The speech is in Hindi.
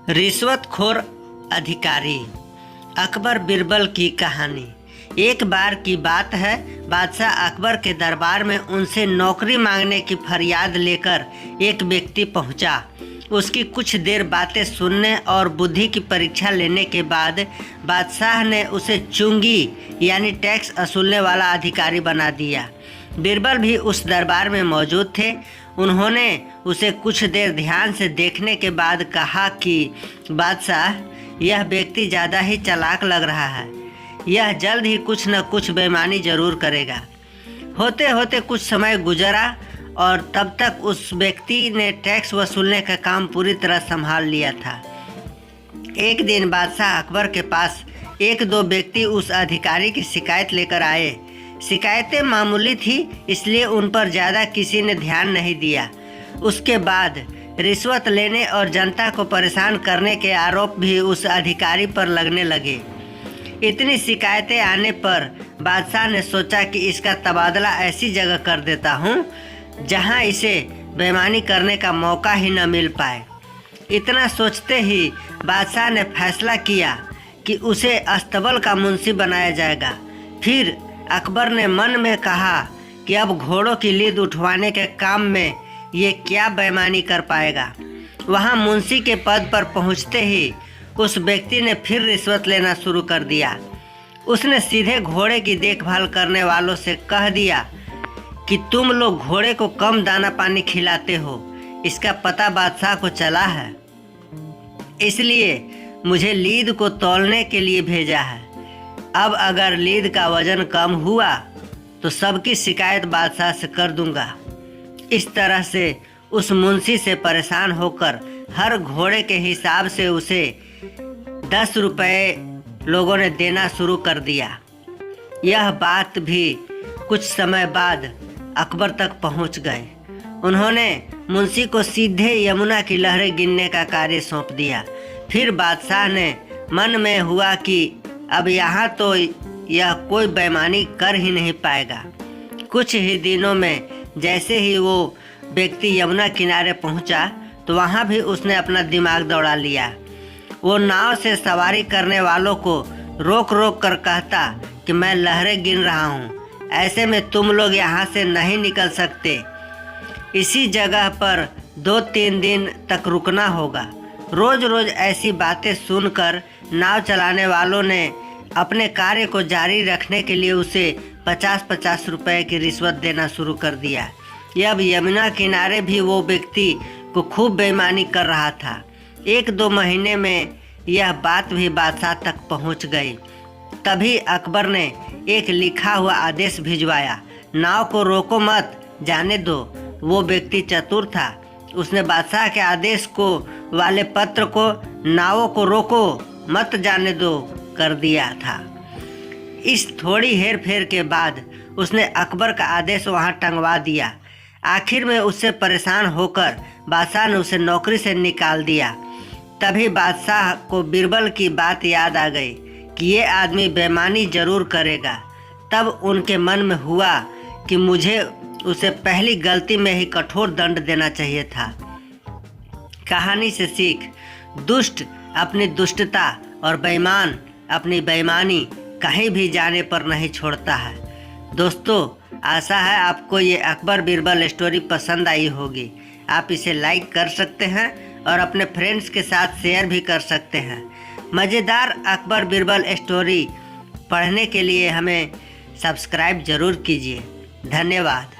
रिश्वतखोर अधिकारी। अकबर बिरबल की कहानी। एक बार की बात है, बादशाह अकबर के दरबार में उनसे नौकरी मांगने की फरियाद लेकर एक व्यक्ति पहुंचा। उसकी कुछ देर बातें सुनने और बुद्धि की परीक्षा लेने के बाद बादशाह ने उसे चुंगी यानी टैक्स वसूलने वाला अधिकारी बना दिया। बिरबल भी उस दरबार में मौजूद थे। उन्होंने उसे कुछ देर ध्यान से देखने के बाद कहा कि बादशाह, यह व्यक्ति ज़्यादा ही चालाक लग रहा है। यह जल्द ही कुछ न कुछ बेईमानी जरूर करेगा। होते होते कुछ समय गुजरा और तब तक उस व्यक्ति ने टैक्स वसूलने का काम पूरी तरह संभाल लिया था। एक दिन बादशाह अकबर के पास एक दो व्यक्ति उस अधिकारी की शिकायत लेकर आए। शिकायतें मामूली थी, इसलिए उन पर ज़्यादा किसी ने ध्यान नहीं दिया। उसके बाद रिश्वत लेने और जनता को परेशान करने के आरोप भी उस अधिकारी पर लगने लगे। इतनी शिकायतें आने पर बादशाह ने सोचा कि इसका तबादला ऐसी जगह कर देता हूँ जहाँ इसे बेईमानी करने का मौका ही न मिल पाए। इतना सोचते ही बादशाह ने फैसला किया कि उसे अस्तबल का मुंशी बनाया जाएगा। फिर अकबर ने मन में कहा कि अब घोड़ों की लीद उठवाने के काम में ये क्या बेईमानी कर पाएगा। वहाँ मुंशी के पद पर पहुँचते ही उस व्यक्ति ने फिर रिश्वत लेना शुरू कर दिया। उसने सीधे घोड़े की देखभाल करने वालों से कह दिया कि तुम लोग घोड़े को कम दाना पानी खिलाते हो, इसका पता बादशाह को चला है, इसलिए मुझे लीद को तौलने के लिए भेजा है। अब अगर लीद का वजन कम हुआ तो सबकी शिकायत बादशाह से कर दूंगा। इस तरह से उस मुंशी से परेशान होकर हर घोड़े के हिसाब से उसे 10 रुपये लोगों ने देना शुरू कर दिया। यह बात भी कुछ समय बाद अकबर तक पहुंच गए। उन्होंने मुंशी को सीधे यमुना की लहरें गिनने का कार्य सौंप दिया। फिर बादशाह ने मन में हुआ कि अब यहाँ तो यह कोई बेईमानी कर ही नहीं पाएगा। कुछ ही दिनों में जैसे ही वो व्यक्ति यमुना किनारे पहुँचा तो वहाँ भी उसने अपना दिमाग दौड़ा लिया। वो नाव से सवारी करने वालों को रोक रोक कर कहता कि मैं लहरें गिन रहा हूँ, ऐसे में तुम लोग यहाँ से नहीं निकल सकते। इसी जगह पर 2-3 दिन तक रुकना होगा। रोज़ रोज़ ऐसी बातें सुनकर नाव चलाने वालों ने अपने कार्य को जारी रखने के लिए उसे 50-50 रुपए की रिश्वत देना शुरू कर दिया। अब यमुना किनारे भी वो व्यक्ति को खूब बेईमानी कर रहा था। 1-2 महीने में यह बात भी बादशाह तक पहुंच गई। तभी अकबर ने एक लिखा हुआ आदेश भिजवाया, नाव को रोको मत, जाने दो। वो व्यक्ति चतुर था। उसने बादशाह के आदेश को वाले पत्र को नावों को रोको मत जाने दो कर दिया था। इस थोड़ी हेर फेर के बाद उसने अकबर का आदेश वहां टंगवा दिया। आखिर में उससे परेशान होकर बादशाह ने उसे नौकरी से निकाल दिया। तभी बादशाह को बिरबल की बात याद आ गई कि ये आदमी बेईमानी जरूर करेगा। तब उनके मन में हुआ कि मुझे उसे पहली गलती में ही कठोर दंड देना चाहिए था। कहानी से सीख, दुष्ट अपनी दुष्टता और बेईमान अपनी बेईमानी कहीं भी जाने पर नहीं छोड़ता है। दोस्तों, आशा है आपको ये अकबर बिरबल स्टोरी पसंद आई होगी। आप इसे लाइक कर सकते हैं और अपने फ्रेंड्स के साथ शेयर भी कर सकते हैं। मज़ेदार अकबर बिरबल स्टोरी पढ़ने के लिए हमें सब्सक्राइब ज़रूर कीजिए। धन्यवाद।